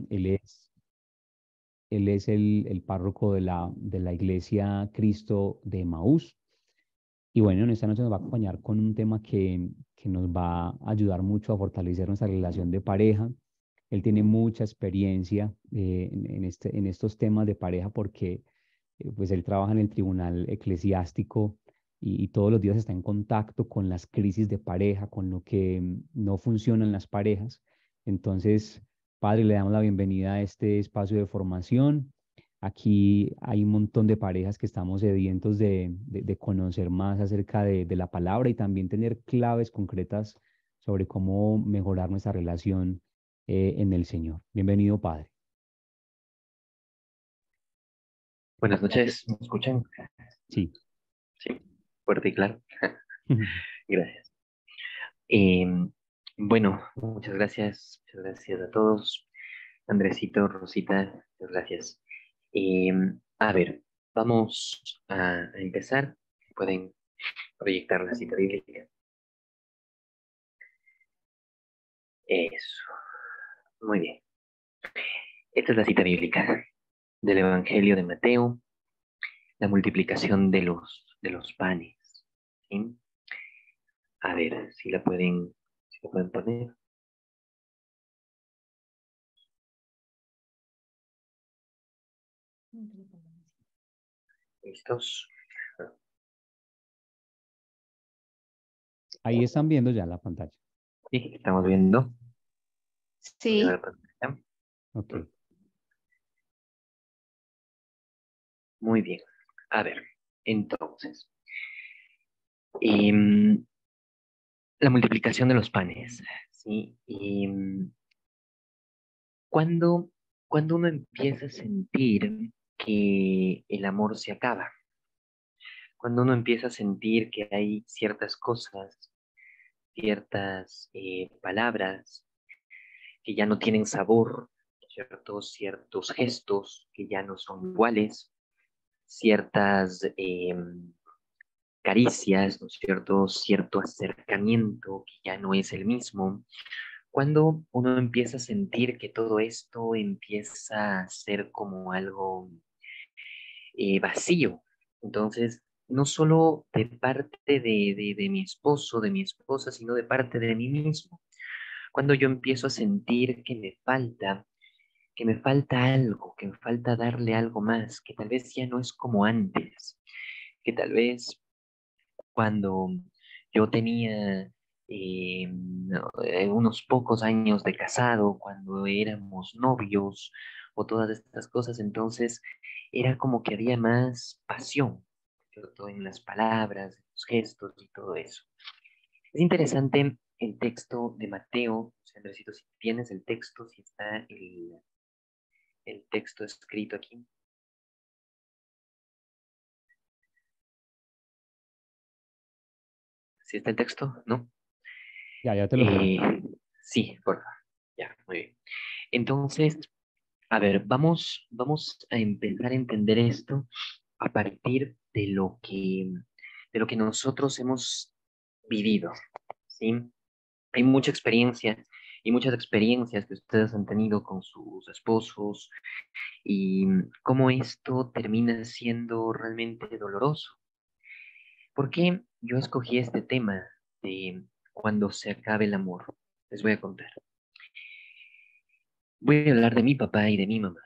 él es el párroco de la iglesia Cristo de Emaús. Y bueno, en esta noche nos va a acompañar con un tema que nos va a ayudar mucho a fortalecer nuestra relación de pareja. Él tiene mucha experiencia en estos temas de pareja porque pues él trabaja en el tribunal eclesiástico y todos los días está en contacto con las crisis de pareja, con lo que no funciona en las parejas. Entonces, padre, le damos la bienvenida a este espacio de formación. Aquí hay un montón de parejas que estamos sedientos de conocer más acerca de la palabra y también tener claves concretas sobre cómo mejorar nuestra relación en el Señor. Bienvenido, Padre. Buenas noches, ¿me escuchan? Sí. Sí, fuerte y claro. Gracias. Em, bueno, muchas gracias a todos. Andresito, Rosita, muchas gracias. A ver, vamos a empezar. Pueden proyectar la cita bíblica. Eso, muy bien. Esta es la cita bíblica del Evangelio de Mateo, la multiplicación de los panes. ¿Sí? A ver si la pueden poner. ¿Listos? Ahí están viendo ya la pantalla. Sí, estamos viendo. Estamos viendo Sí, la pantalla. Ok. Muy bien. A ver, entonces, em, la multiplicación de los panes, ¿sí? Cuando, cuando uno empieza a sentir que el amor se acaba, cuando uno empieza a sentir que hay ciertas cosas, ciertas palabras que ya no tienen sabor, ciertos gestos que ya no son iguales, ciertas caricias, ¿no es cierto? Cierto acercamiento que ya no es el mismo. Cuando uno empieza a sentir que todo esto empieza a ser como algo vacío, entonces, no solo de parte de mi esposo, de mi esposa, sino de parte de mí mismo. Cuando yo empiezo a sentir que me falta algo, que me falta darle algo más, que tal vez ya no es como antes, que tal vez cuando yo tenía no, unos pocos años de casado, cuando éramos novios o todas estas cosas, entonces era como que había más pasión, ¿cierto? En las palabras, en los gestos y todo eso. Es interesante el texto de Mateo, Andresito, si tienes el texto, si está el texto escrito aquí. ¿Si está el texto? ¿No? Ya te lo pongo. Eh, sí, por favor. Ya, muy bien. Entonces, a ver, vamos a empezar a entender esto a partir de lo que nosotros hemos vivido, ¿sí? Hay mucha experiencia y muchas experiencias que ustedes han tenido con sus esposos y cómo esto termina siendo realmente doloroso. ¿Por qué yo escogí este tema de cuando se acabe el amor? Les voy a contar. Voy a hablar de mi papá y de mi mamá.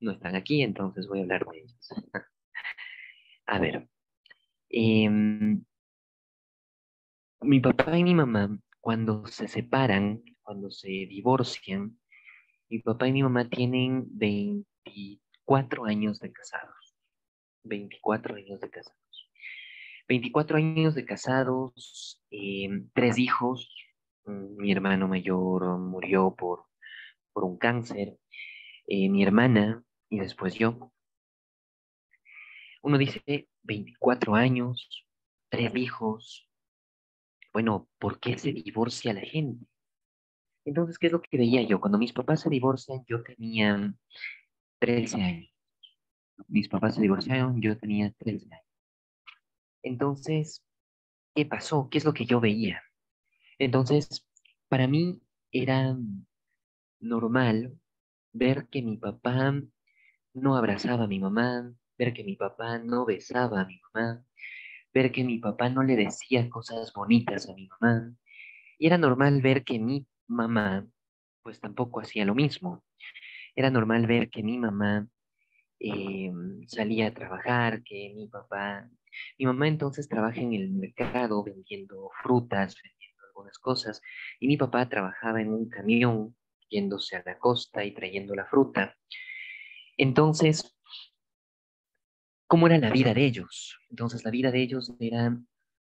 No están aquí, entonces voy a hablar de ellos. A ver, em, mi papá y mi mamá, cuando se separan, cuando se divorcian, mi papá y mi mamá tienen 24 años de casados. 24 años de casados. 24 años de casados, tres hijos. Mi hermano mayor murió por un cáncer, mi hermana y después yo. Uno dice 24 años, tres hijos. Bueno, ¿por qué se divorcia la gente? Entonces, ¿qué es lo que veía yo? Cuando mis papás se divorcian, yo tenía 13 años. Mis papás se divorciaron, yo tenía 13 años. Entonces, ¿qué pasó? ¿Qué es lo que yo veía? Entonces, para mí era normal ver que mi papá no abrazaba a mi mamá, ver que mi papá no besaba a mi mamá, ver que mi papá no le decía cosas bonitas a mi mamá. Y era normal ver que mi mamá, pues tampoco hacía lo mismo. Era normal ver que mi mamá eh, salía a trabajar, que mi mamá entonces trabaja en el mercado vendiendo frutas, vendiendo algunas cosas, y mi papá trabajaba en un camión yéndose a la costa y trayendo la fruta. Entonces, ¿cómo era la vida de ellos? Entonces, la vida de ellos era,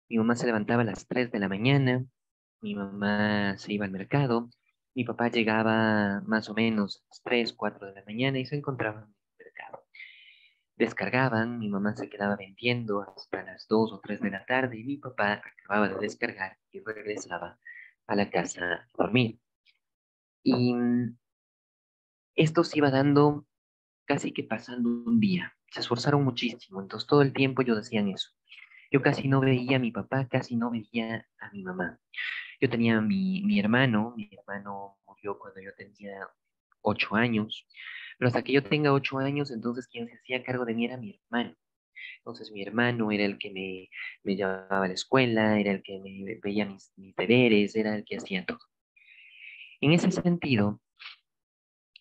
mi mamá se levantaba a las 3 de la mañana, mi mamá se iba al mercado, mi papá llegaba más o menos a las 3, 4 de la mañana y se encontraban en el mercado. Descargaban, mi mamá se quedaba vendiendo hasta las 2 o 3 de la tarde y mi papá acababa de descargar y regresaba a la casa a dormir. Y esto se iba dando casi que pasando un día. Se esforzaron muchísimo, entonces todo el tiempo ellos decían eso. Yo casi no veía a mi papá, casi no veía a mi mamá. Yo tenía mi hermano murió cuando yo tenía 8 años, pero hasta que yo tenga 8 años, entonces quien se hacía cargo de mí era mi hermano. Entonces mi hermano era el que me llevaba a la escuela, era el que me veía mis deberes, era el que hacía todo. En ese sentido,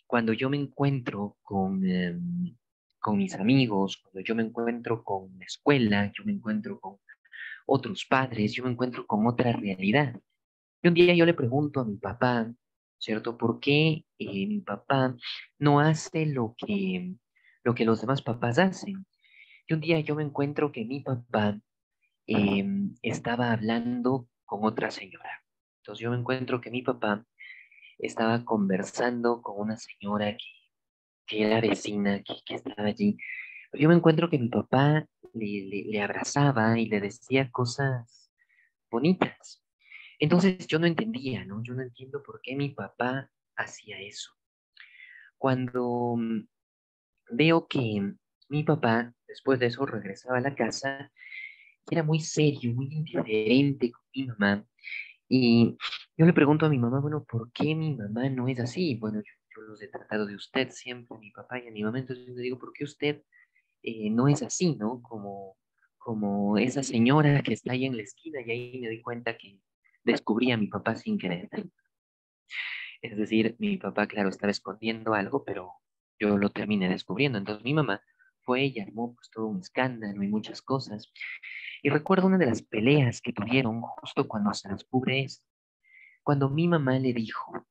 cuando yo me encuentro con mis amigos, cuando yo me encuentro con la escuela, yo me encuentro con otros padres, yo me encuentro con otra realidad. Y un día yo le pregunto a mi papá, ¿cierto? ¿Por qué mi papá no hace lo que los demás papás hacen? Y un día yo me encuentro que mi papá estaba hablando con otra señora. Entonces yo me encuentro que mi papá estaba conversando con una señora que era vecina, que estaba allí. Pero yo me encuentro que mi papá le abrazaba y le decía cosas bonitas. Entonces yo no entendía, ¿no? Yo no entiendo por qué mi papá hacía eso. Cuando veo que mi papá, después de eso, regresaba a la casa, era muy serio, muy indiferente con mi mamá. Y yo le pregunto a mi mamá, bueno, ¿por qué mi mamá no es así? Bueno, yo los he tratado de usted siempre, a mi papá y a mi mamá, entonces yo le digo, ¿por qué usted no es así, ¿no? Como esa señora que está ahí en la esquina y ahí me di cuenta que descubrí a mi papá sin querer. Es decir, mi papá, claro, estaba escondiendo algo, pero yo lo terminé descubriendo. Entonces mi mamá fue y armó pues todo un escándalo y muchas cosas. Y recuerdo una de las peleas que tuvieron justo cuando se descubre esto, cuando mi mamá le dijo,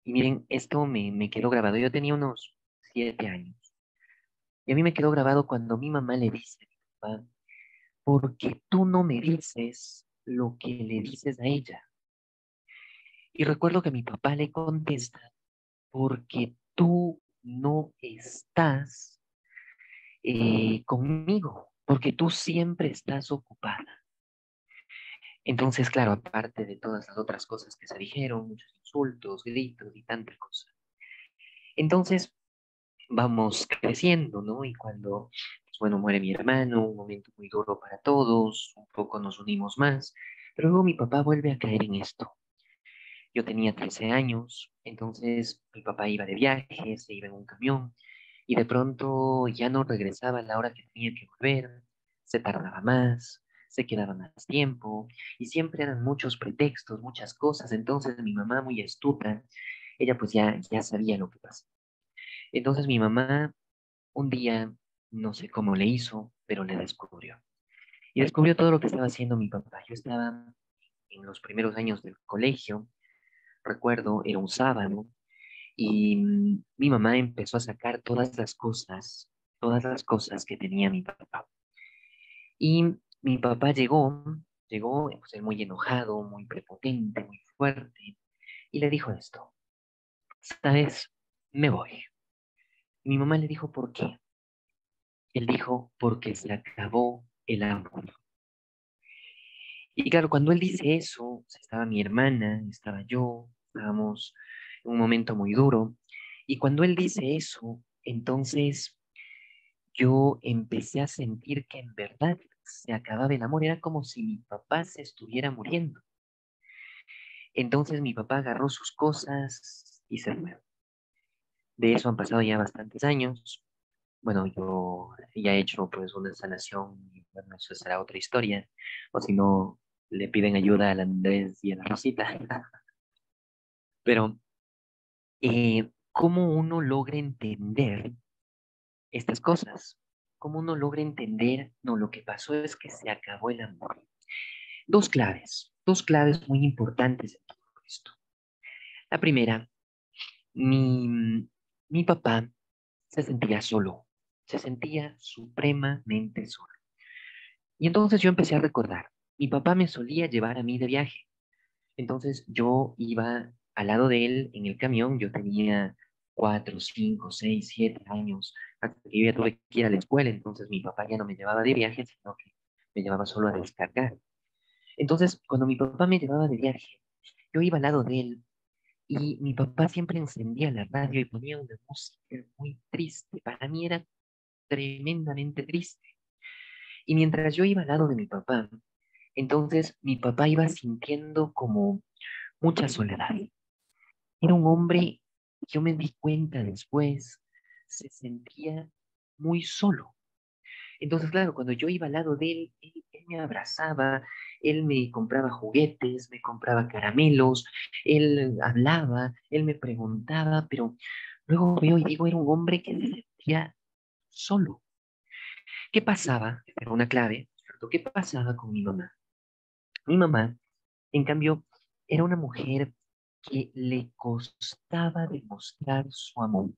y miren, esto me quedó grabado, yo tenía unos 7 años, y a mí me quedó grabado cuando mi mamá le dice a mi papá, porque tú no me dices lo que le dices a ella. Y recuerdo que mi papá le contesta, porque tú no estás conmigo, porque tú siempre estás ocupada. Entonces, claro, aparte de todas las otras cosas que se dijeron, muchos insultos, gritos y tanta cosa. Entonces, vamos creciendo, ¿no? Y cuando, pues, bueno, muere mi hermano, un momento muy duro para todos, un poco nos unimos más, pero luego mi papá vuelve a caer en esto. Yo tenía 13 años, entonces mi papá iba de viaje, se iba en un camión y de pronto ya no regresaba a la hora que tenía que volver, se tardaba más, se quedaba más tiempo y siempre eran muchos pretextos, muchas cosas. Entonces mi mamá, muy astuta, ella pues ya sabía lo que pasaba. Entonces mi mamá un día, no sé cómo le hizo, pero le descubrió. Y descubrió todo lo que estaba haciendo mi papá. Yo estaba en los primeros años del colegio, recuerdo, era un sábado, y mi mamá empezó a sacar todas las cosas que tenía mi papá. Y mi papá llegó, pues, él muy enojado, muy prepotente, muy fuerte, y le dijo esto, ¿sabes? Me voy. Y mi mamá le dijo, ¿por qué? Él dijo, porque se acabó el amor. Y claro, cuando él dice eso, pues, estaba mi hermana, estaba yo, estábamos en un momento muy duro, y cuando él dice eso, entonces yo empecé a sentir que en verdad se acababa el amor, era como si mi papá se estuviera muriendo. Entonces mi papá agarró sus cosas y se fue. De eso han pasado ya bastantes años. Bueno, yo ya he hecho pues una sanación, y bueno, eso será otra historia. O si no, le piden ayuda al Andrés y a la Rosita. Pero, ¿cómo uno logra entender estas cosas? ¿Cómo uno logra entender? No, lo que pasó es que se acabó el amor. Dos claves muy importantes en todo esto. La primera, mi papá se sentía solo, se sentía supremamente solo. Y entonces yo empecé a recordar, mi papá me solía llevar a mí de viaje. Entonces yo iba al lado de él en el camión, yo tenía 4, 5, 6, 7 años, hasta que yo ya tuve que ir a la escuela, entonces mi papá ya no me llevaba de viaje, sino que me llevaba solo a descargar. Entonces, cuando mi papá me llevaba de viaje, yo iba al lado de él y mi papá siempre encendía la radio y ponía una música muy triste. Para mí era tremendamente triste. Y mientras yo iba al lado de mi papá, entonces mi papá iba sintiendo como mucha soledad. Era un hombre, yo me di cuenta después, se sentía muy solo. Entonces, claro, cuando yo iba al lado de él, él me abrazaba, él me compraba juguetes, me compraba caramelos, él hablaba, él me preguntaba, pero luego veo y digo, era un hombre que se sentía solo. ¿Qué pasaba? Era una clave, ¿cierto? ¿Qué pasaba con mi mamá? Mi mamá, en cambio, era una mujer que le costaba demostrar su amor.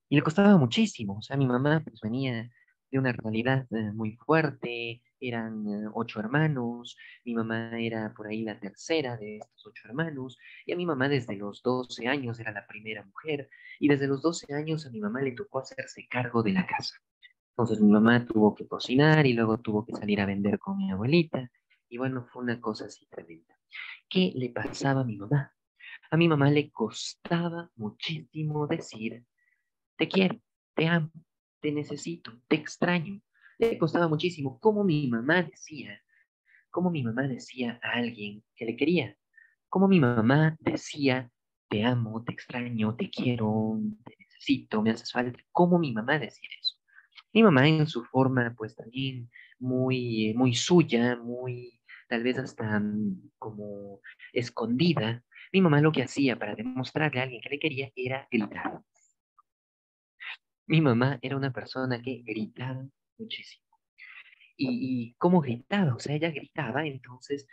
Y le costaba muchísimo. O sea, mi mamá pues, venía de una realidad muy fuerte, eran 8 hermanos, mi mamá era por ahí la tercera de estos 8 hermanos, y a mi mamá desde los 12 años era la primera mujer, y desde los 12 años a mi mamá le tocó hacerse cargo de la casa. Entonces mi mamá tuvo que cocinar y luego tuvo que salir a vender con mi abuelita, y bueno, fue una cosa así tremenda. ¿Qué le pasaba a mi mamá? A mi mamá le costaba muchísimo decir te quiero, te amo, te necesito, te extraño. Le costaba muchísimo, como mi mamá decía a alguien que le quería, como mi mamá decía, te amo, te extraño, te quiero, te necesito, me haces falta, como mi mamá decía eso. Mi mamá en su forma, pues también muy suya, muy, tal vez hasta como escondida, mi mamá lo que hacía para demostrarle a alguien que le quería era gritar. Mi mamá era una persona que gritaba muchísimo. ¿Y cómo gritaba? O sea, ella gritaba entonces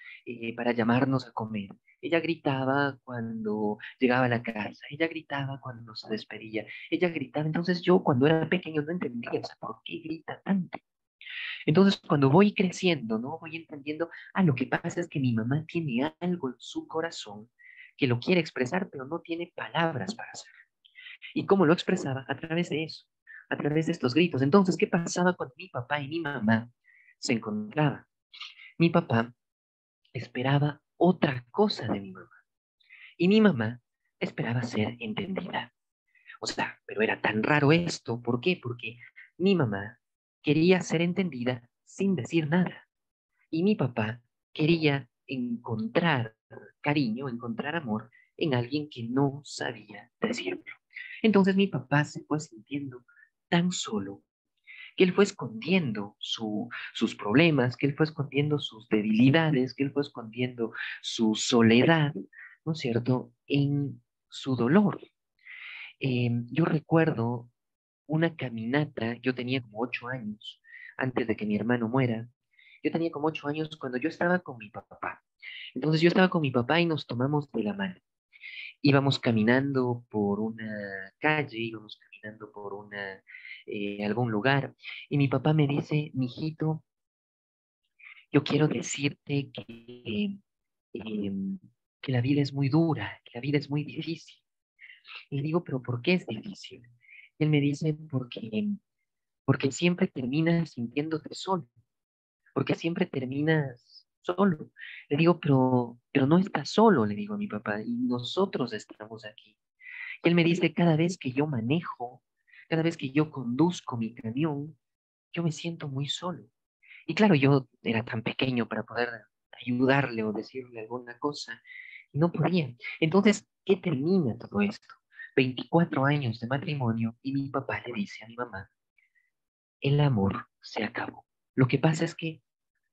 para llamarnos a comer. Ella gritaba cuando llegaba a la casa. Ella gritaba cuando se despedía. Ella gritaba. Entonces yo cuando era pequeño no entendía, o sea, ¿por qué grita tanto? Entonces cuando voy creciendo, ¿no? Voy entendiendo, lo que pasa es que mi mamá tiene algo en su corazón que lo quiere expresar, pero no tiene palabras para hacer. ¿Y cómo lo expresaba? A través de eso, a través de estos gritos. Entonces, ¿qué pasaba cuando mi papá y mi mamá se encontraban? Mi papá esperaba otra cosa de mi mamá y mi mamá esperaba ser entendida. O sea, pero era tan raro esto. ¿Por qué? Porque mi mamá quería ser entendida sin decir nada y mi papá quería encontrar cariño, encontrar amor en alguien que no sabía decirlo. Entonces mi papá se fue sintiendo tan solo que él fue escondiendo sus problemas, que él fue escondiendo sus debilidades, que él fue escondiendo su soledad, ¿no es cierto?, en su dolor. Yo recuerdo una caminata, yo tenía como 8 años, antes de que mi hermano muera. Yo tenía como 8 años cuando yo estaba con mi papá. Entonces yo estaba con mi papá y nos tomamos de la mano. Íbamos caminando por una calle, íbamos caminando por algún lugar, y mi papá me dice, mijito, yo quiero decirte em, que la vida es muy dura, que la vida es muy difícil. Y le digo, pero ¿por qué es difícil? Y él me dice, porque siempre terminas sintiéndote solo, porque siempre terminas solo. Le digo, pero no estás solo, le digo a mi papá, y nosotros estamos aquí. Y él me dice, cada vez que yo manejo, cada vez que yo conduzco mi camión, yo me siento muy solo. Y claro, yo era tan pequeño para poder ayudarle o decirle alguna cosa. y no podía. Entonces, ¿qué termina todo esto? 24 años de matrimonio y mi papá le dice a mi mamá, el amor se acabó. Lo que pasa es que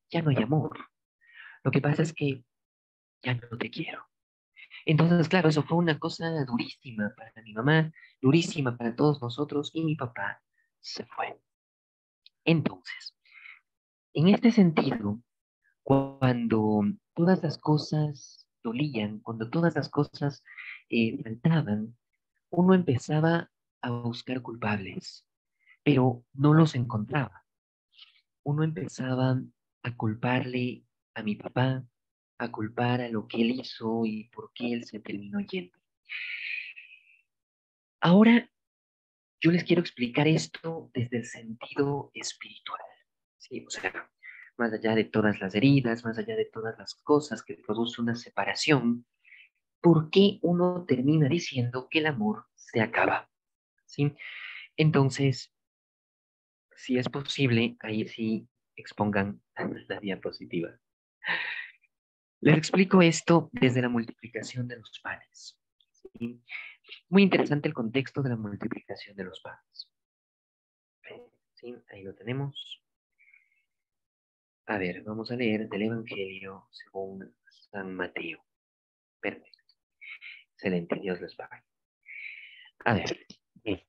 ya no hay amor. Lo que pasa es que ya no te quiero. Entonces, claro, eso fue una cosa durísima para mi mamá, durísima para todos nosotros y mi papá se fue. Entonces, en este sentido, cuando todas las cosas dolían, cuando todas las cosas faltaban, uno empezaba a buscar culpables, pero no los encontraba. Uno empezaba a culparle a mi papá, a culpar a lo que él hizo y por qué él se terminó yendo. Ahora yo les quiero explicar esto desde el sentido espiritual, ¿sí? O sea, más allá de todas las heridas, más allá de todas las cosas que produce una separación, ¿por qué uno termina diciendo que el amor se acaba? ¿Sí? Entonces, si es posible, ahí sí expongan la diapositiva. Les explico esto desde la multiplicación de los panes. ¿Sí? Muy interesante el contexto de la multiplicación de los panes. ¿Sí? Ahí lo tenemos. A ver, vamos a leer del Evangelio según San Mateo. Perfecto. Excelente, Dios les pague. A ver. Bien.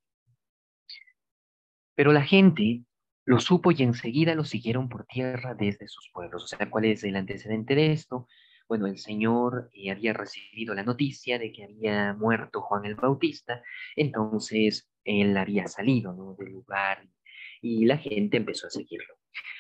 Pero la gente lo supo y enseguida lo siguieron por tierra desde sus pueblos. O sea, ¿cuál es el antecedente de esto? Bueno, el Señor había recibido la noticia de que había muerto Juan el Bautista, entonces él había salido, ¿no?, del lugar y la gente empezó a seguirlo.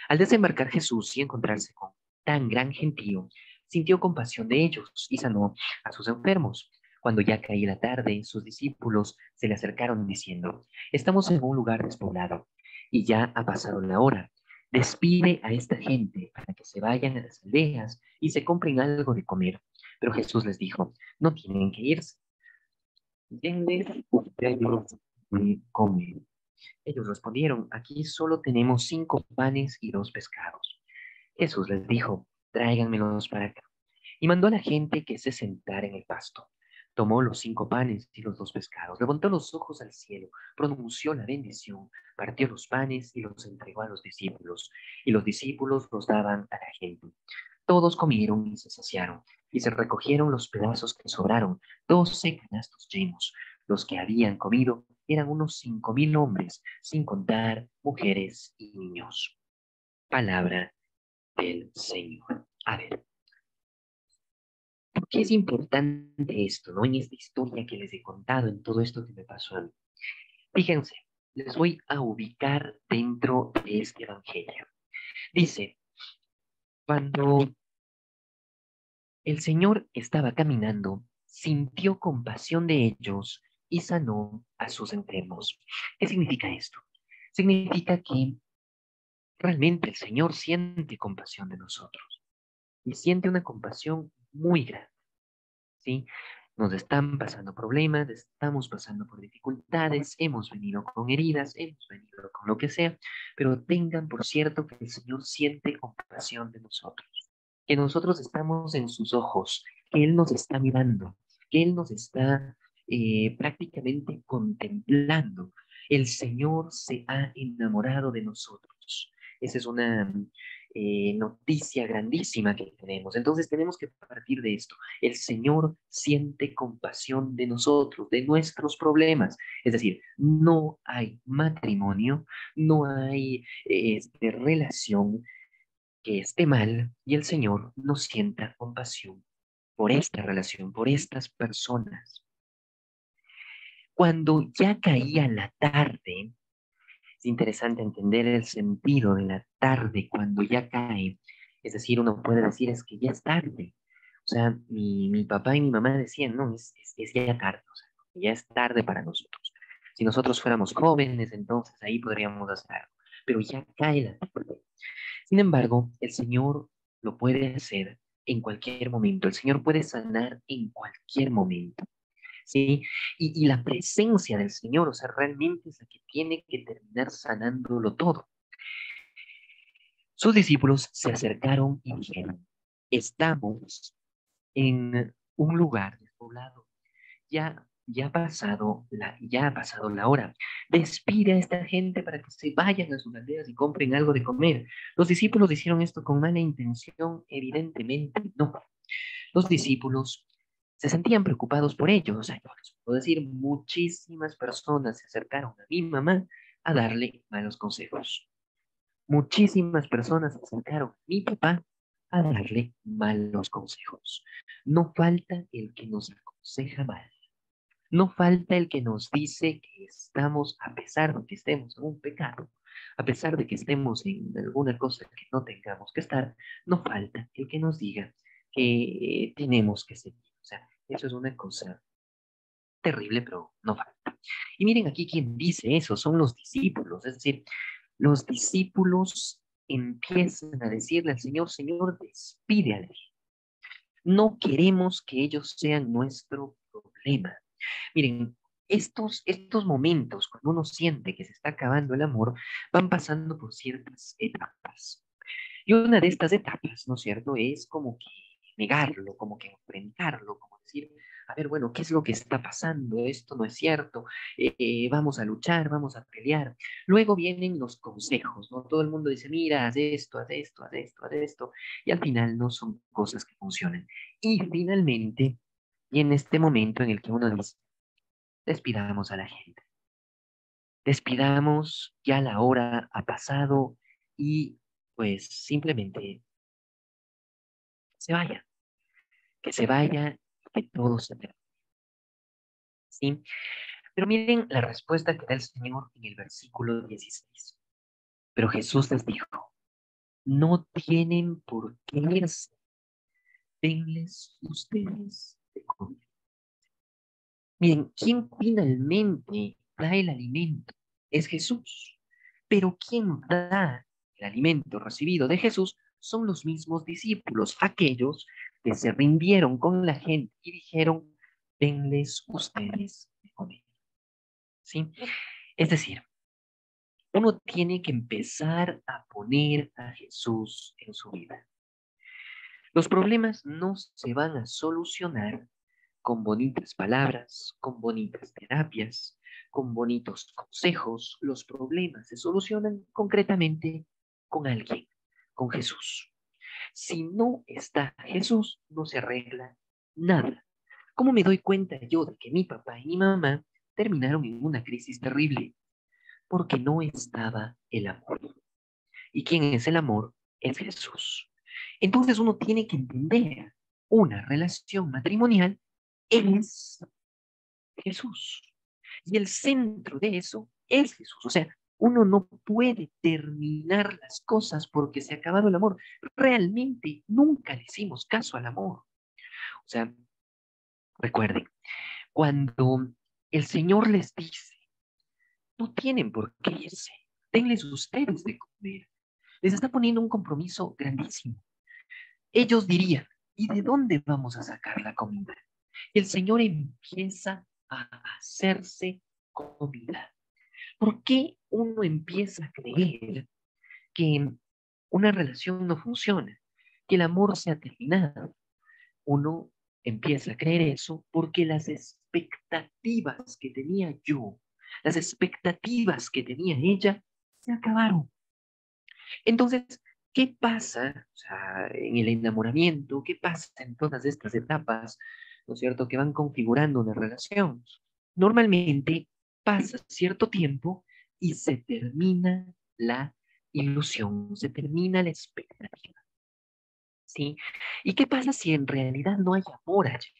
Al desembarcar Jesús y encontrarse con tan gran gentío, sintió compasión de ellos y sanó a sus enfermos. Cuando ya caía la tarde, sus discípulos se le acercaron diciendo, estamos en un lugar despoblado y ya ha pasado la hora. Despide a esta gente para que se vayan a las aldeas y se compren algo de comer. Pero Jesús les dijo, no tienen que irse. Denles ustedes de comer. Ellos respondieron, aquí solo tenemos 5 panes y 2 pescados. Jesús les dijo, tráiganmelos para acá. Y mandó a la gente que se sentara en el pasto. Tomó los 5 panes y los 2 pescados, levantó los ojos al cielo, pronunció la bendición, partió los panes y los entregó a los discípulos, y los discípulos los daban a la gente. Todos comieron y se saciaron, y se recogieron los pedazos que sobraron, 12 canastos llenos. Los que habían comido eran unos 5.000 hombres, sin contar mujeres y niños. Palabra del Señor. A ver, ¿por qué es importante esto, no? En esta historia que les he contado, en todo esto que me pasó a mí. Fíjense, les voy a ubicar dentro de este evangelio. Dice, cuando el Señor estaba caminando, sintió compasión de ellos y sanó a sus enfermos. ¿Qué significa esto? Significa que realmente el Señor siente compasión de nosotros y siente una compasión muy grande, ¿sí? Nos están pasando problemas, estamos pasando por dificultades, hemos venido con heridas, hemos venido con lo que sea, pero tengan por cierto que el Señor siente compasión de nosotros, que nosotros estamos en sus ojos, que Él nos está mirando, que Él nos está prácticamente contemplando. El Señor se ha enamorado de nosotros. Esa es una noticia grandísima que tenemos. Entonces tenemos que partir de esto. El Señor siente compasión de nosotros, de nuestros problemas. Es decir, no hay matrimonio, no hay relación que esté mal y el Señor no sienta compasión por esta relación, por estas personas. Cuando ya caía la tarde, es interesante entender el sentido de la tarde cuando ya cae. Es decir, uno puede decir es que ya es tarde. O sea, mi papá y mi mamá decían, no, es ya tarde, o sea, ya es tarde para nosotros. Si nosotros fuéramos jóvenes, entonces ahí podríamos hacer algo. Pero ya cae la tarde. Sin embargo, el Señor lo puede hacer en cualquier momento. El Señor puede sanar en cualquier momento. ¿Sí? Y la presencia del Señor, o sea, realmente es la que tiene que terminar sanándolo todo. Sus discípulos se acercaron y dijeron, estamos en un lugar despoblado. Ya ha pasado la hora. Despide a esta gente para que se vayan a sus aldeas y compren algo de comer. Los discípulos hicieron esto con mala intención, evidentemente no. Los discípulos se sentían preocupados por ellos. O sea, yo les puedo decir, muchísimas personas se acercaron a mi mamá a darle malos consejos. Muchísimas personas se acercaron a mi papá a darle malos consejos. No falta el que nos aconseja mal. No falta el que nos dice que estamos, a pesar de que estemos en un pecado, a pesar de que estemos en alguna cosa que no tengamos que estar, no falta el que nos diga que tenemos que seguir. O sea, eso es una cosa terrible, pero no falta. Y miren aquí quien dice eso, son los discípulos, es decir, los discípulos empiezan a decirle al Señor, Señor, despide a la gente. No queremos que ellos sean nuestro problema. Miren, estos momentos, cuando uno siente que se está acabando el amor, van pasando por ciertas etapas. Y una de estas etapas, ¿no es cierto?, es como que negarlo, como que enfrentarlo, como decir, a ver, bueno, ¿qué es lo que está pasando? Esto no es cierto, vamos a luchar, vamos a pelear. Luego vienen los consejos, ¿no? Todo el mundo dice, mira, haz esto, haz esto, haz esto, haz esto, y al final no son cosas que funcionan. Y finalmente, y en este momento en el que uno dice, despidamos a la gente, despidamos, ya la hora ha pasado y pues simplemente se vaya, que se vaya, que todo se termine. ¿Sí? Pero miren la respuesta que da el Señor en el versículo 16. Pero Jesús les dijo, no tienen por qué irse, denles ustedes de comer. Miren, ¿quién finalmente da el alimento? Es Jesús. Pero quien da el alimento recibido de Jesús son los mismos discípulos, aquellos que se rindieron con la gente y dijeron, denles ustedes de comer. ¿Sí? Es decir, uno tiene que empezar a poner a Jesús en su vida. Los problemas no se van a solucionar con bonitas palabras, con bonitas terapias, con bonitos consejos. Los problemas se solucionan concretamente con alguien, con Jesús. Si no está Jesús, no se arregla nada. ¿Cómo me doy cuenta yo de que mi papá y mi mamá terminaron en una crisis terrible? Porque no estaba el amor. ¿Y quién es el amor? Es Jesús. Entonces uno tiene que entender una relación matrimonial es Jesús. Y el centro de eso es Jesús. O sea, uno no puede terminar las cosas porque se ha acabado el amor. Realmente nunca le hicimos caso al amor. O sea, recuerden, cuando el Señor les dice, no tienen por qué irse, denles ustedes de comer, les está poniendo un compromiso grandísimo. Ellos dirían, ¿y de dónde vamos a sacar la comida? El Señor empieza a hacerse comida. ¿Por qué uno empieza a creer que una relación no funciona, que el amor se ha terminado? Uno empieza a creer eso porque las expectativas que tenía yo, las expectativas que tenía ella, se acabaron. Entonces, ¿qué pasa, o sea, en el enamoramiento? ¿Qué pasa en todas estas etapas, ¿no es cierto?, que van configurando una relación? Normalmente pasa cierto tiempo y se termina la ilusión, se termina la expectativa, ¿sí? ¿Y qué pasa si en realidad no hay amor allí?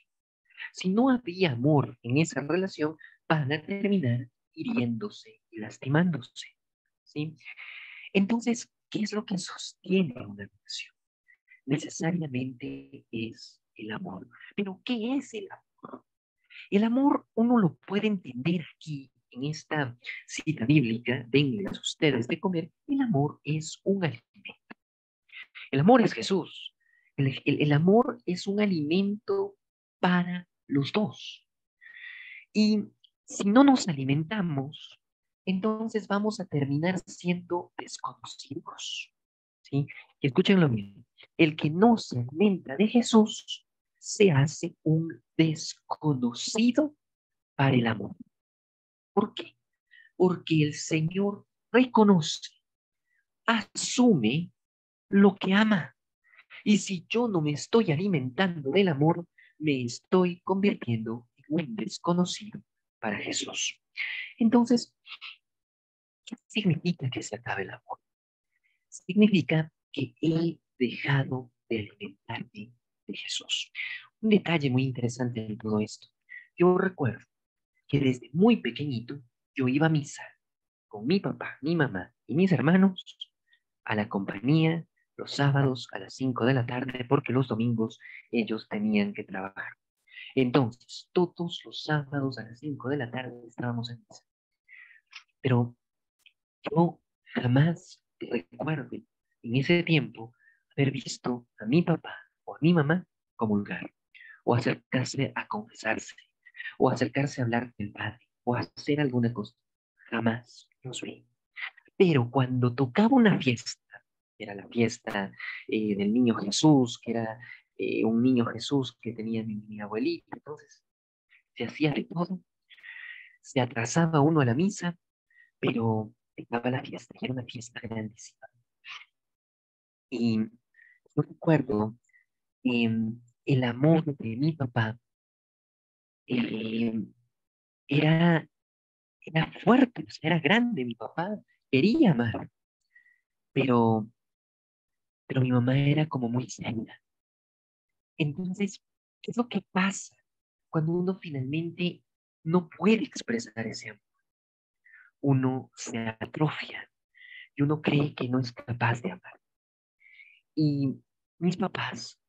Si no había amor en esa relación, van a terminar hiriéndose y lastimándose, ¿sí? Entonces, ¿qué es lo que sostiene una relación? Necesariamente es el amor. Pero, ¿qué es el amor? El amor uno lo puede entender aquí, en esta cita bíblica, denles ustedes de comer. El amor es un alimento. El amor es Jesús. El amor es un alimento para los dos. Y si no nos alimentamos, entonces vamos a terminar siendo desconocidos. ¿Sí? Y escúchenlo bien. El que no se alimenta de Jesús se hace un desconocido para el amor. ¿Por qué? Porque el Señor reconoce, asume lo que ama. Y si yo no me estoy alimentando del amor, me estoy convirtiendo en un desconocido para Jesús. Entonces, ¿qué significa que se acabe el amor? Significa que he dejado de alimentarme de Jesús. Un detalle muy interesante en todo esto. Yo recuerdo que desde muy pequeñito yo iba a misa con mi papá, mi mamá y mis hermanos a la compañía los sábados a las 5 de la tarde porque los domingos ellos tenían que trabajar. Entonces, todos los sábados a las 5 de la tarde estábamos en misa. Pero yo jamás recuerdo en ese tiempo haber visto a mi papá o a mi mamá comulgar, o acercarse a confesarse, o acercarse a hablar del Padre, o hacer alguna cosa. Jamás los vi. Pero cuando tocaba una fiesta, que era la fiesta del niño Jesús, que era un niño Jesús que tenía mi abuelita, entonces se hacía de todo, se atrasaba uno a la misa, pero estaba la fiesta, y era una fiesta grandísima. Y yo recuerdo el amor de mi papá eh, era, era fuerte, o sea, era grande, mi papá quería amar, pero, pero mi mamá era como muy seria. Entonces, ¿qué es lo que pasa cuando uno finalmente no puede expresar ese amor? Uno se atrofia y uno cree que no es capaz de amar. Y mis papás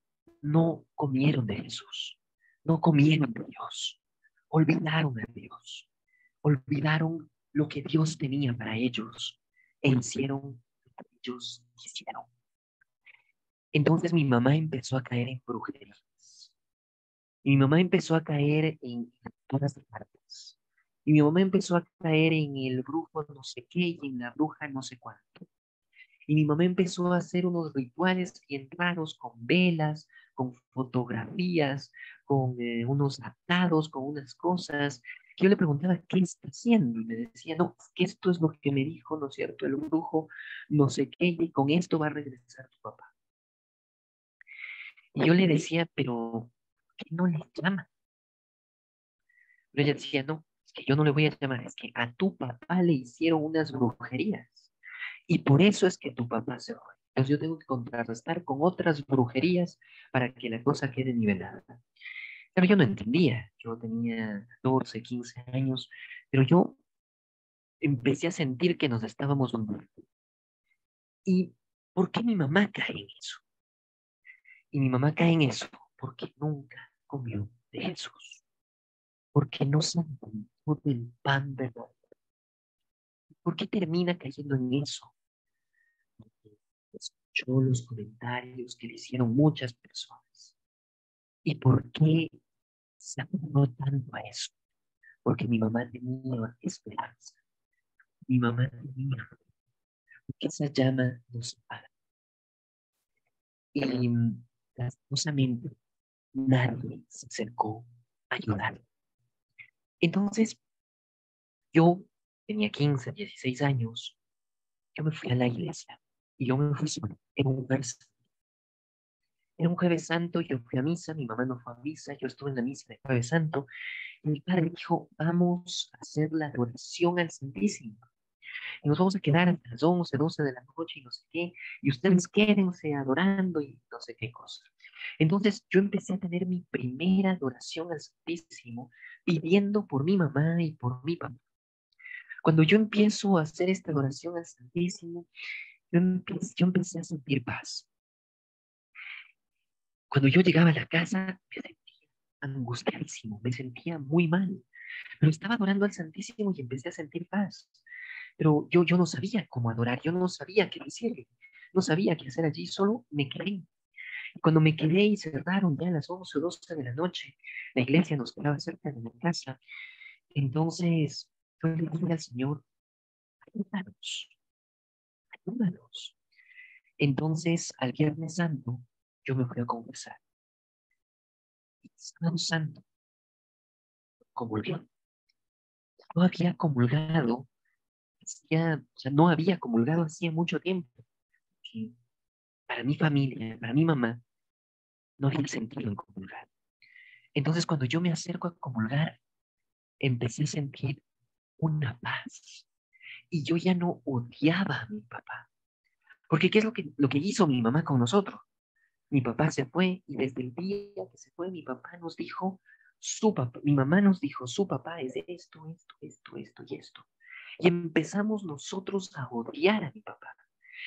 no comieron de Jesús, no comieron de Dios, olvidaron a Dios, olvidaron lo que Dios tenía para ellos e hicieron lo que ellos quisieron. Entonces mi mamá empezó a caer en brujerías. Y mi mamá empezó a caer en todas partes. Y mi mamá empezó a caer en el brujo no sé qué y en la bruja no sé cuánto. Y mi mamá empezó a hacer unos rituales bien raros con velas, con fotografías, con unos atados, con unas cosas. Que yo le preguntaba, ¿qué está haciendo? Y me decía, no, es que esto es lo que me dijo, ¿no es cierto? El brujo, no sé qué, y con esto va a regresar tu papá. Y yo le decía, pero ¿qué no le llama? Pero ella decía, no, es que yo no le voy a llamar, es que a tu papá le hicieron unas brujerías. Y por eso es que tu papá se fue. Entonces yo tengo que contrarrestar con otras brujerías para que la cosa quede nivelada. Pero yo no entendía. Yo tenía 14, 15 años, pero yo empecé a sentir que nos estábamos hundiendo. ¿Y por qué mi mamá cae en eso? Y mi mamá cae en eso porque nunca comió de Jesús, porque no se alimentó del pan verdadero. ¿Por qué termina cayendo en eso? Escuchó los comentarios que le hicieron muchas personas. ¿Y por qué se aferró tanto a eso? Porque mi mamá tenía esperanza. Mi mamá tenía que esa llama no se apaga. Y lastimosamente nadie se acercó a ayudar. Entonces yo tenía 15, 16 años. Yo me fui a la iglesia y yo me fui solo. Era un jueves santo, yo fui a misa, mi mamá no fue a misa, yo estuve en la misa de jueves santo. Y mi padre dijo, vamos a hacer la adoración al Santísimo. Y nos vamos a quedar hasta las 11, 12 de la noche y no sé qué. Y ustedes quédense adorando y no sé qué cosa. Entonces yo empecé a tener mi primera adoración al Santísimo pidiendo por mi mamá y por mi papá. Cuando yo empiezo a hacer esta adoración al Santísimo, yo empecé a sentir paz. Cuando yo llegaba a la casa, me sentía angustiadísimo, me sentía muy mal. Pero estaba adorando al Santísimo y empecé a sentir paz. Pero yo no sabía cómo adorar, yo no sabía qué decirle, no sabía qué hacer allí, solo me quedé. Y cuando me quedé y cerraron ya a las 11 o 12 de la noche, la iglesia nos quedaba cerca de la casa, entonces yo le dije al Señor, ayúdanos, ayúdanos. Entonces, al Viernes Santo, yo me fui a confesar. Sábado Santo, comulgué. No había comulgado, o sea, no había comulgado hacía mucho tiempo. Que para mi familia, para mi mamá, no había sentido en comulgar. Entonces, cuando yo me acerco a comulgar, empecé a sentir una paz. Y yo ya no odiaba a mi papá. Porque ¿qué es lo que hizo mi mamá con nosotros? Mi papá se fue y desde el día que se fue, mi papá nos dijo, mi mamá nos dijo, su papá es esto y esto. Y empezamos nosotros a odiar a mi papá.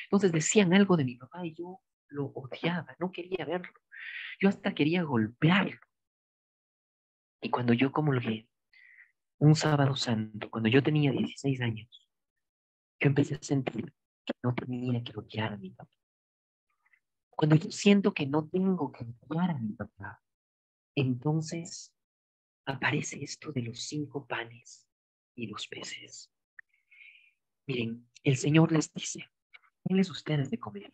Entonces decían algo de mi papá y yo lo odiaba, no quería verlo. Yo hasta quería golpearlo. Y cuando yo comulgué, un sábado santo, cuando yo tenía 16 años, yo empecé a sentir que no tenía que odiar a mi papá. Cuando yo siento que no tengo que odiar a mi papá, entonces aparece esto de los 5 panes y 2 peces. Miren, el Señor les dice, denles ustedes de comer.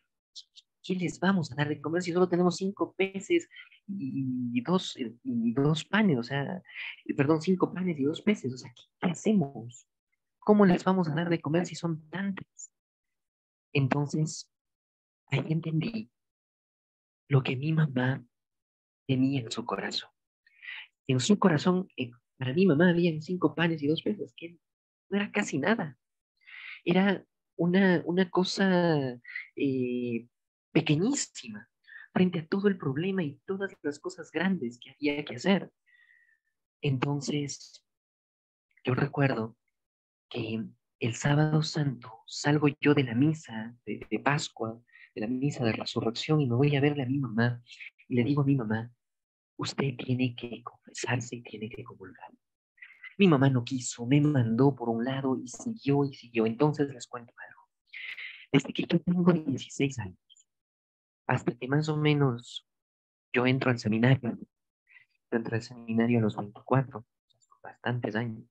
¿Qué les vamos a dar de comer si solo tenemos 5 peces y dos panes? O sea, perdón, 5 panes y 2 peces. O sea, ¿qué hacemos? ¿Cómo les vamos a dar de comer si son tantas? Entonces, ahí entendí lo que mi mamá tenía en su corazón. En su corazón, para mi mamá habían 5 panes y 2 peces, que no era casi nada. Era una cosa eh, pequeñísima frente a todo el problema y todas las cosas grandes que había que hacer. Entonces, yo recuerdo que el sábado santo salgo yo de la misa de Pascua, de la misa de Resurrección, y me voy a verle a mi mamá y le digo a mi mamá, usted tiene que confesarse y tiene que comulgar. Mi mamá no quiso, me mandó por un lado y siguió y siguió. Entonces les cuento algo. Desde que yo tengo 16 años, hasta que más o menos yo entro al seminario, yo entré al seminario a los 24, bastantes años.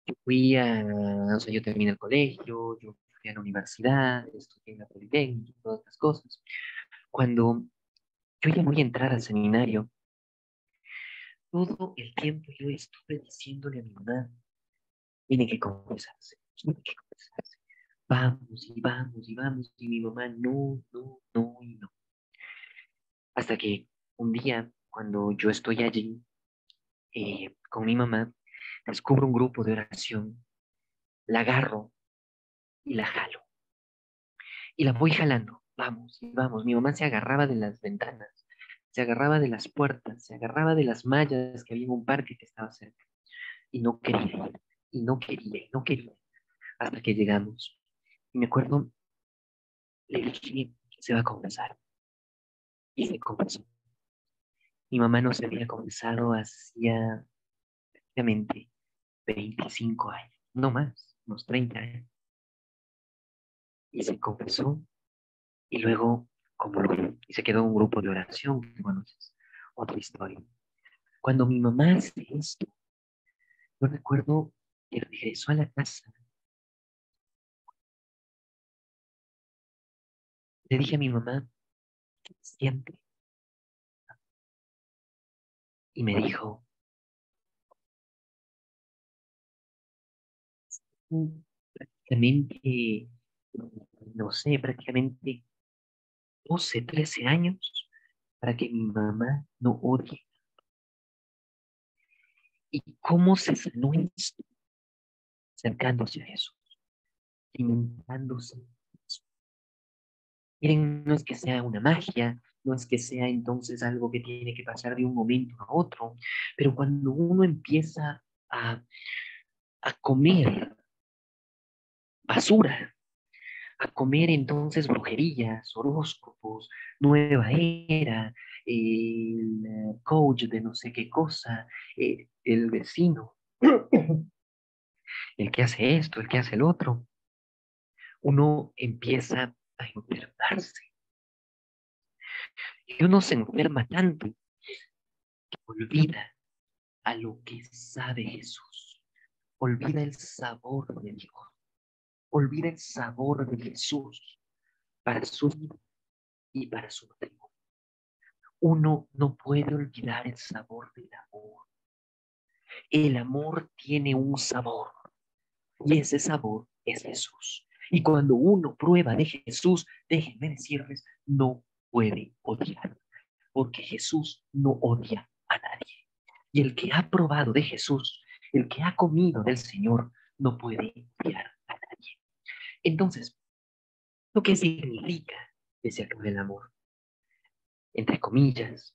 O sea, yo terminé el colegio, yo fui a la universidad, estudié en la Politécnica y todas las cosas. Cuando yo ya voy a entrar al seminario, todo el tiempo yo estuve diciéndole a mi mamá, tiene que confesarse. Vamos y vamos y vamos, y mi mamá no, no, no y no. Hasta que un día, cuando yo estoy allí con mi mamá, descubro un grupo de oración, la agarro y la jalo. Y la voy jalando, vamos y vamos. Mi mamá se agarraba de las ventanas, se agarraba de las puertas, se agarraba de las mallas que había en un parque que estaba cerca. Y no quería ir, y no quería, y no quería, hasta que llegamos. Y me acuerdo, le dije, se va a confesar. Y se confesó. Mi mamá no se había confesado hacía prácticamente 25 años, no más, unos 30 años. Y se confesó y luego comulgó y se quedó en un grupo de oración, que bueno, es otra historia. Cuando mi mamá hace esto, yo recuerdo que regresó a la casa, le dije a mi mamá, ¿qué siente? Y me dijo, prácticamente, no sé, prácticamente 12, 13 años para que mi mamá no odie. ¿Y cómo se sanó esto? Acercándose a Jesús, alimentándose. Miren, no es que sea una magia, no es que sea entonces algo que tiene que pasar de un momento a otro, pero cuando uno empieza a comer basura, a comer entonces brujerías, horóscopos, nueva era, el coach de no sé qué cosa, el vecino, el que hace esto, el que hace el otro, uno empieza a enfermarse. Y uno se enferma tanto que olvida a lo que sabe Jesús, olvida el sabor de Dios, olvida el sabor de Jesús para su vida y para su matrimonio. Uno no puede olvidar el sabor del amor. El amor tiene un sabor y ese sabor es Jesús. Y cuando uno prueba de Jesús, déjenme decirles, no puede odiar, porque Jesús no odia a nadie. Y el que ha probado de Jesús, el que ha comido del Señor, no puede odiar a nadie. Entonces, ¿lo que significa ese acto del amor? Entre comillas,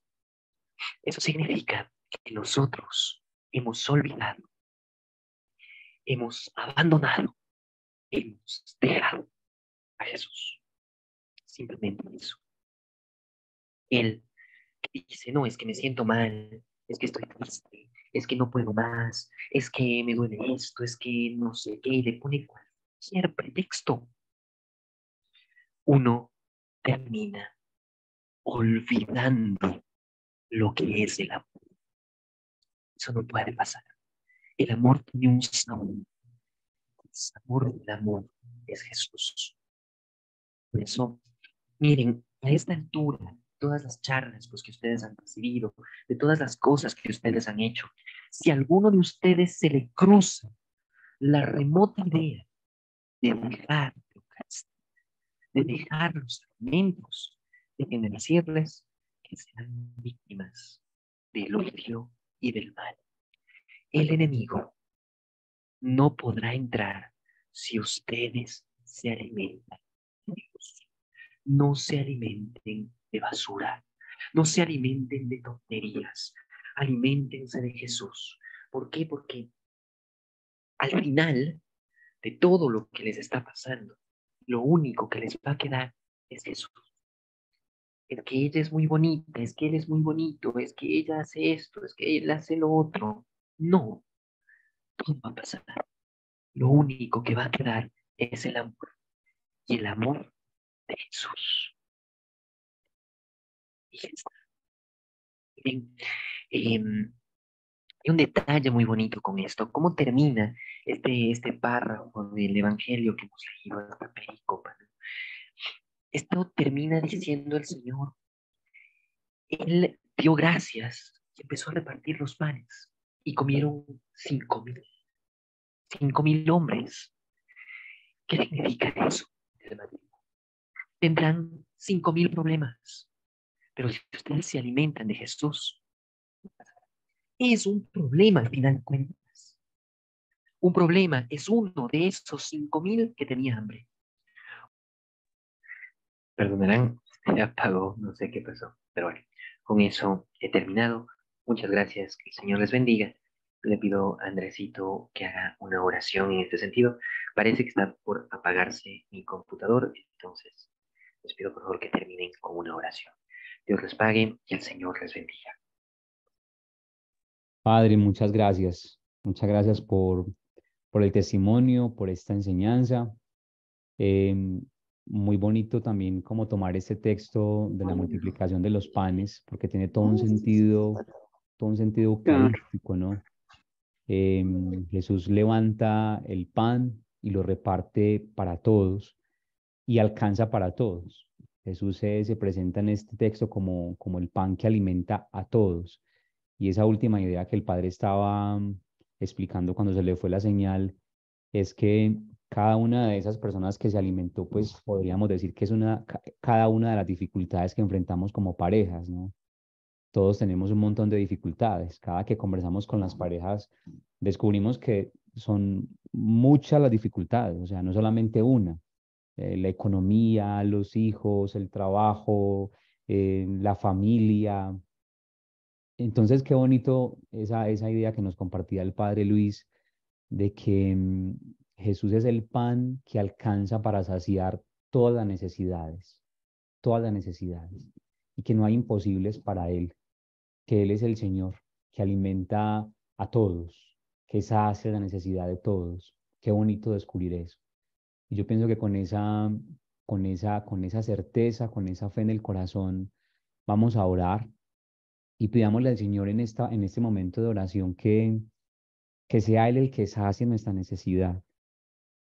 eso significa que nosotros hemos olvidado, hemos abandonado, hemos dejado a Jesús. Simplemente eso. Él dice, no, es que me siento mal, es que estoy triste, es que no puedo más, es que me duele esto, es que no sé qué, y le pone cualquier pretexto. Uno termina olvidando lo que es el amor. Eso no puede pasar. El amor tiene un sabor. El sabor del amor es Jesús. Por eso, miren, a esta altura, todas las charlas pues, que ustedes han recibido, de todas las cosas que ustedes han hecho, si a alguno de ustedes se le cruza la remota idea de dejar la Eucaristía, de dejar los alimentos, déjenme decirles que serán víctimas del odio y del mal. El enemigo no podrá entrar si ustedes se alimentan de Dios. No se alimenten de basura, no se alimenten de tonterías, aliméntense de Jesús. ¿Por qué? Porque al final de todo lo que les está pasando, lo único que les va a quedar es Jesús. Es que ella es muy bonita, es que él es muy bonito, es que ella hace esto, es que él hace lo otro. No, todo va a pasar. Lo único que va a quedar es el amor y el amor de Jesús. Y ya está. Bien, hay un detalle muy bonito con esto. ¿Cómo termina este párrafo del Evangelio que hemos leído, esta perícopa? ¿No? Esto termina diciendo el Señor, Él dio gracias y empezó a repartir los panes. Y comieron 5,000 hombres. ¿Qué significa eso? Tendrán 5,000 problemas, pero si ustedes se alimentan de Jesús, es un problema al final de cuentas. Un problema es uno de esos 5,000 que tenía hambre. Perdonarán, se apagó, no sé qué pasó, pero bueno, con eso he terminado. Muchas gracias, que el Señor les bendiga. Le pido a Andresito que haga una oración en este sentido. Parece que está por apagarse mi computador, entonces les pido por favor que terminen con una oración. Dios les pague y el Señor les bendiga. Padre, muchas gracias. Muchas gracias por el testimonio, por esta enseñanza. Em, Muy bonito también como tomar este texto de la multiplicación de los panes, porque tiene todo un sentido eucarístico, ¿no? Jesús levanta el pan y lo reparte para todos y alcanza para todos. Jesús se presenta en este texto como el pan que alimenta a todos. Y esa última idea que el padre estaba explicando cuando se le fue la señal es que cada una de esas personas que se alimentó, pues podríamos decir que es cada una de las dificultades que enfrentamos como parejas, ¿no? Todos tenemos un montón de dificultades. Cada que conversamos con las parejas, descubrimos que son muchas las dificultades, o sea, no solamente una. La economía, los hijos, el trabajo, la familia. Entonces, qué bonito esa idea que nos compartía el padre Luis de que Jesús es el pan que alcanza para saciar todas las necesidades, y que no hay imposibles para Él, que Él es el Señor, que alimenta a todos, que sacia la necesidad de todos. Qué bonito descubrir eso. Y yo pienso que con esa certeza, con esa fe en el corazón, vamos a orar y pidámosle al Señor en este momento de oración que sea Él el que sacie nuestra necesidad,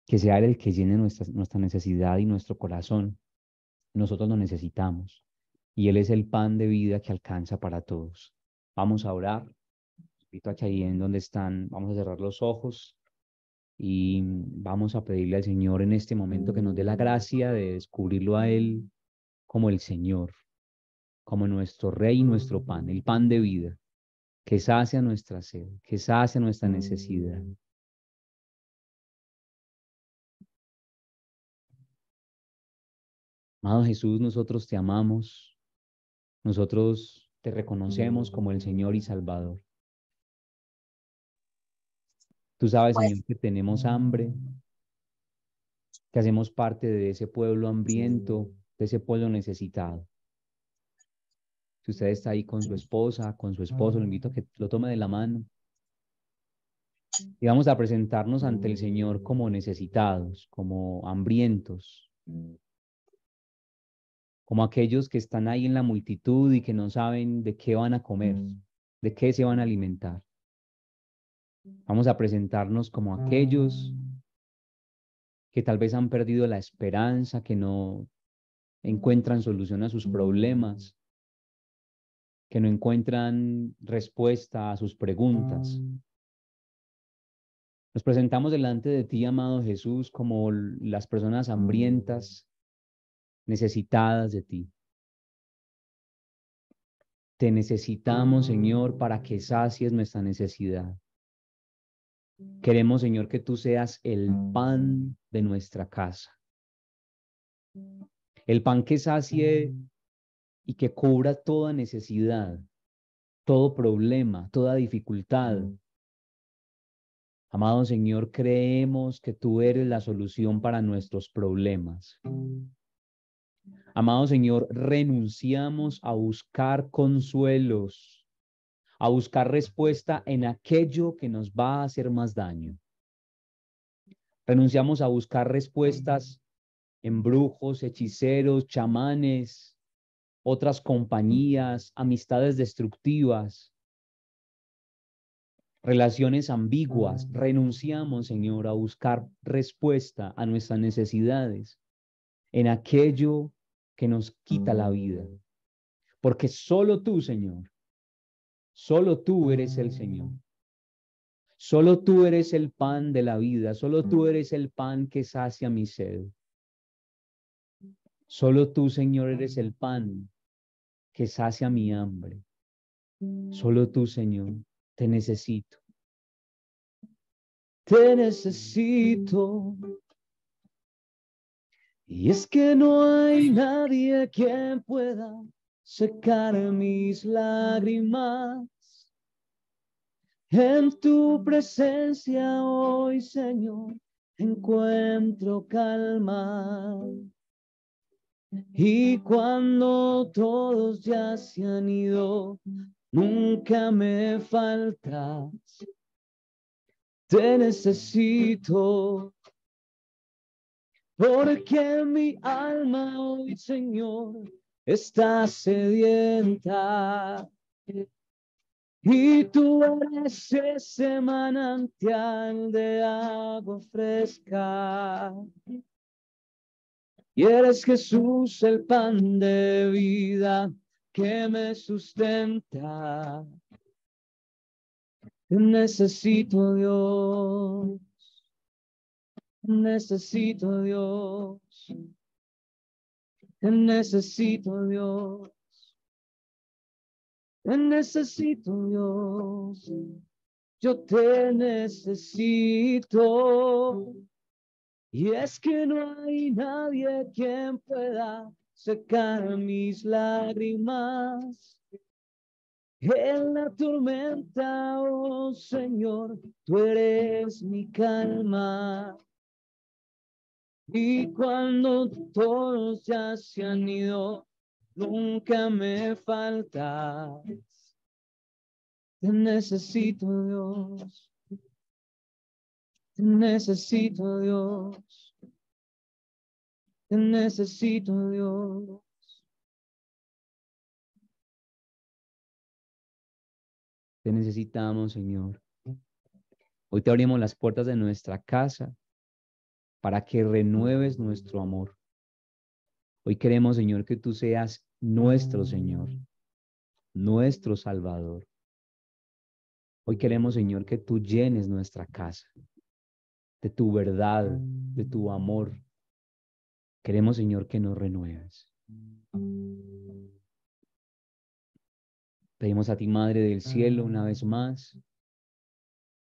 que sea Él el que llene nuestra necesidad y nuestro corazón. Nosotros lo necesitamos. y Él es el pan de vida que alcanza para todos. Vamos a orar. Invito a que ahí en donde están, vamos a cerrar los ojos y vamos a pedirle al Señor en este momento que nos dé la gracia de descubrirlo a Él como el Señor, como nuestro Rey y nuestro pan, el pan de vida, que sacia nuestra sed, que sacia nuestra necesidad. Amado Jesús, nosotros te amamos, nosotros te reconocemos como el Señor y Salvador. Tú sabes, Señor, que tenemos hambre, que hacemos parte de ese pueblo hambriento, de ese pueblo necesitado. Si usted está ahí con su esposa, con su esposo, lo invito a que lo tome de la mano y vamos a presentarnos ante el Señor como necesitados, como hambrientos, como aquellos que están ahí en la multitud y que no saben de qué van a comer, de qué se van a alimentar. Vamos a presentarnos como aquellos que tal vez han perdido la esperanza, que no encuentran solución a sus problemas, que no encuentran respuesta a sus preguntas. Nos presentamos delante de ti, amado Jesús, como las personas hambrientas, necesitadas de ti. Te necesitamos, Señor, para que sacies nuestra necesidad. Queremos, Señor, que tú seas el pan de nuestra casa. El pan que sacie y que cubra toda necesidad, todo problema, toda dificultad. Amado Señor, creemos que tú eres la solución para nuestros problemas. Amado Señor, renunciamos a buscar consuelos, a buscar respuesta en aquello que nos va a hacer más daño. Renunciamos a buscar respuestas en brujos, hechiceros, chamanes, otras compañías, amistades destructivas, relaciones ambiguas. Renunciamos, Señor, a buscar respuesta a nuestras necesidades en aquello que nos quita la vida. Porque solo tú, Señor, solo tú eres el Señor. Solo tú eres el pan de la vida. Solo tú eres el pan que sacia mi sed. Solo tú, Señor, eres el pan que sacia mi hambre. Solo tú, Señor, te necesito. Te necesito. Y es que no hay nadie quien pueda secar mis lágrimas. En tu presencia hoy, Señor, encuentro calma. Y cuando todos ya se han ido, nunca me faltas. Te necesito, porque mi alma hoy, Señor, está sedienta. Y tú eres ese manantial de agua fresca. Y eres Jesús, el pan de vida que me sustenta. Te necesito, Dios. Te necesito, Dios. Te necesito, Dios. Te necesito, Dios. Yo te necesito. Y es que no hay nadie quien pueda secar mis lágrimas. En la tormenta, oh Señor, tú eres mi calma. Y cuando todos ya se han ido, nunca me faltas. Te necesito, Dios. Te necesito, Dios. Te necesito, Dios. Te necesitamos, Señor. Hoy te abrimos las puertas de nuestra casa para que renueves nuestro amor. Hoy queremos, Señor, que tú seas nuestro Señor, nuestro Salvador. Hoy queremos, Señor, que tú llenes nuestra casa de tu verdad, de tu amor. Queremos, Señor, que nos renueves. Pedimos a ti, Madre del Cielo, una vez más,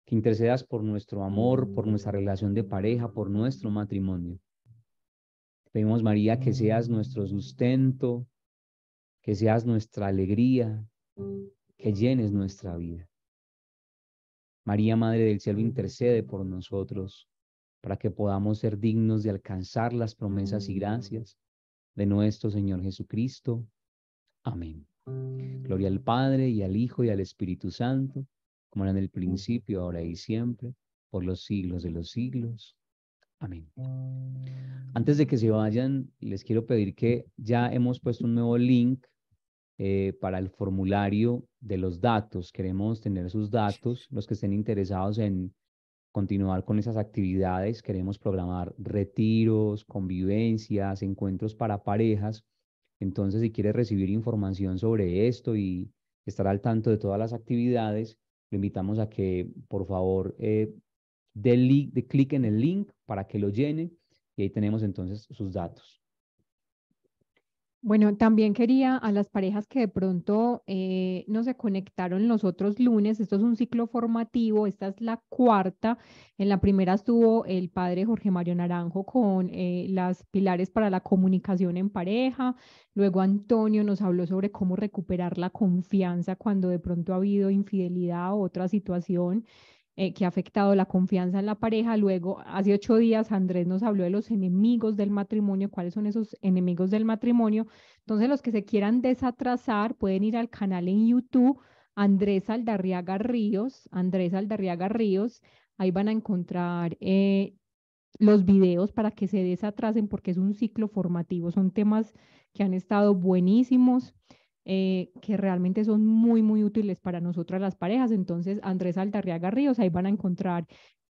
que intercedas por nuestro amor, por nuestra relación de pareja, por nuestro matrimonio. Pedimos, María, que seas nuestro sustento, que seas nuestra alegría, que llenes nuestra vida. María, Madre del Cielo, intercede por nosotros para que podamos ser dignos de alcanzar las promesas y gracias de nuestro Señor Jesucristo. Amén. Gloria al Padre, y al Hijo, y al Espíritu Santo, como era en el principio, ahora y siempre, por los siglos de los siglos. Amén. Antes de que se vayan, les quiero pedir que ya hemos puesto un nuevo link para el formulario de los datos. Queremos tener sus datos. Los que estén interesados en continuar con esas actividades, queremos programar retiros, convivencias, encuentros para parejas. Entonces, si quieres recibir información sobre esto y estar al tanto de todas las actividades, lo invitamos a que, por favor, dé clic en el link para que lo llene y ahí tenemos entonces sus datos. Bueno, también quería a las parejas que de pronto no se conectaron los otros lunes. Esto es un ciclo formativo, esta es la cuarta. En la primera estuvo el padre Jorge Mario Naranjo con las pilares para la comunicación en pareja. Luego Antonio nos habló sobre cómo recuperar la confianza cuando de pronto ha habido infidelidad o otra situación que ha afectado la confianza en la pareja. Luego, hace 8 días, Andrés nos habló de los enemigos del matrimonio, cuáles son esos enemigos del matrimonio. Entonces, los que se quieran desatrasar pueden ir al canal en YouTube, Andrés Aldarriaga Ríos, ahí van a encontrar los videos para que se desatrasen porque es un ciclo formativo, son temas que han estado buenísimos, que realmente son muy, muy útiles para nosotras las parejas. Entonces, Andrés Aldarriaga Ríos, ahí van a encontrar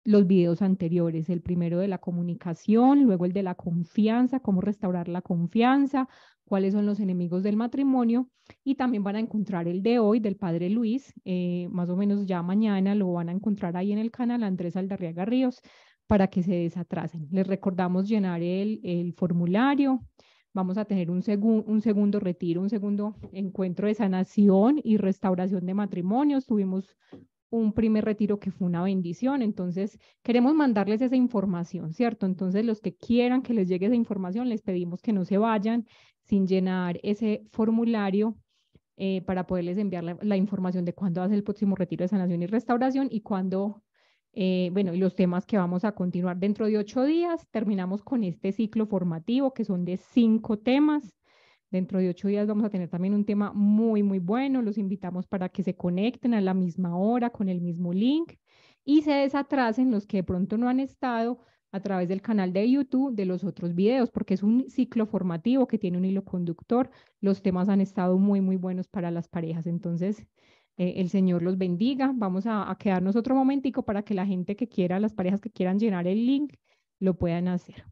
los videos anteriores, el primero de la comunicación, luego el de la confianza, cómo restaurar la confianza, cuáles son los enemigos del matrimonio, y también van a encontrar el de hoy del padre Luis, más o menos ya mañana lo van a encontrar ahí en el canal Andrés Aldarriaga Ríos para que se desatrasen. Les recordamos llenar el formulario. Vamos a tener un segundo retiro, un segundo encuentro de sanación y restauración de matrimonios. Tuvimos un primer retiro que fue una bendición, entonces queremos mandarles esa información, ¿cierto? Entonces los que quieran que les llegue esa información, les pedimos que no se vayan sin llenar ese formulario para poderles enviar la información de cuándo va a ser el próximo retiro de sanación y restauración y cuándo, bueno, y los temas que vamos a continuar dentro de 8 días. Terminamos con este ciclo formativo que son de 5 temas. Dentro de 8 días vamos a tener también un tema muy, muy bueno. Los invitamos para que se conecten a la misma hora con el mismo link y se desatrasen los que de pronto no han estado a través del canal de YouTube de los otros videos, porque es un ciclo formativo que tiene un hilo conductor. Los temas han estado muy, muy buenos para las parejas. Entonces, el Señor los bendiga. Vamos a quedarnos otro momentico para que la gente que quiera, las parejas que quieran llenar el link, lo puedan hacer.